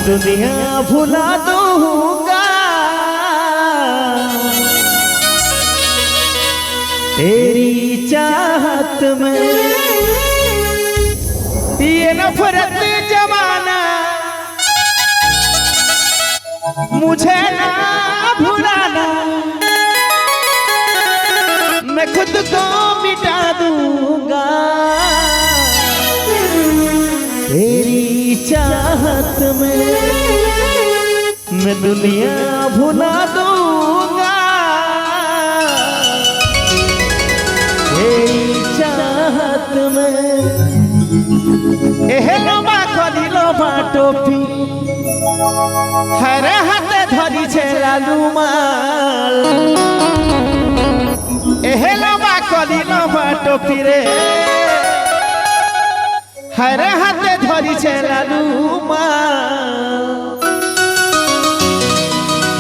दुनिया भुला दूंगा तेरी चाहत में। ये नफरत जमाना मुझे ना भुलाना, मैं खुद को मिटा दूंगा तेरी चाहत में। मैं दुनिया भुला दूंगा तेरी चाहत में। एहेलो बा खलिलो बा टोपी हर हाथे धरी छेला रुमाल। एहेलो बा खलिलो बा टोपी रे हर हाथे धरी छेला रुमाल।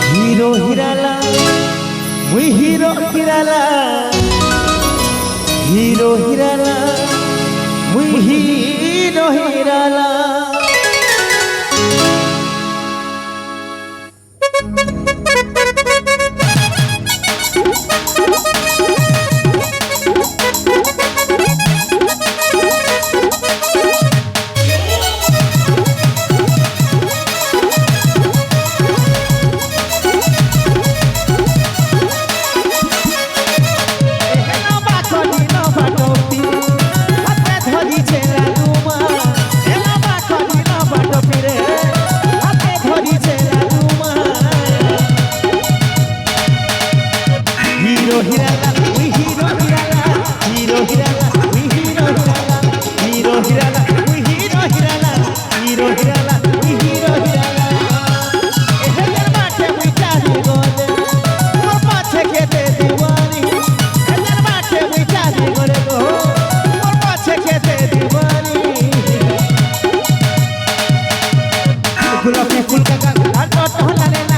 हिरो हिराला मुई हिरो हिराला, हिरो हिराला मुई हिरो हिराला। Hero hirala, we hero hirala, hero hirala, we hero hirala, hero hirala, we hero hirala, hero hirala, we hero hirala. Eher baate we chali gole, mor pache kete diwani. Eher baate we chali gole go, mor pache kete diwani. Gulabi phul ka gan, ato tohlane.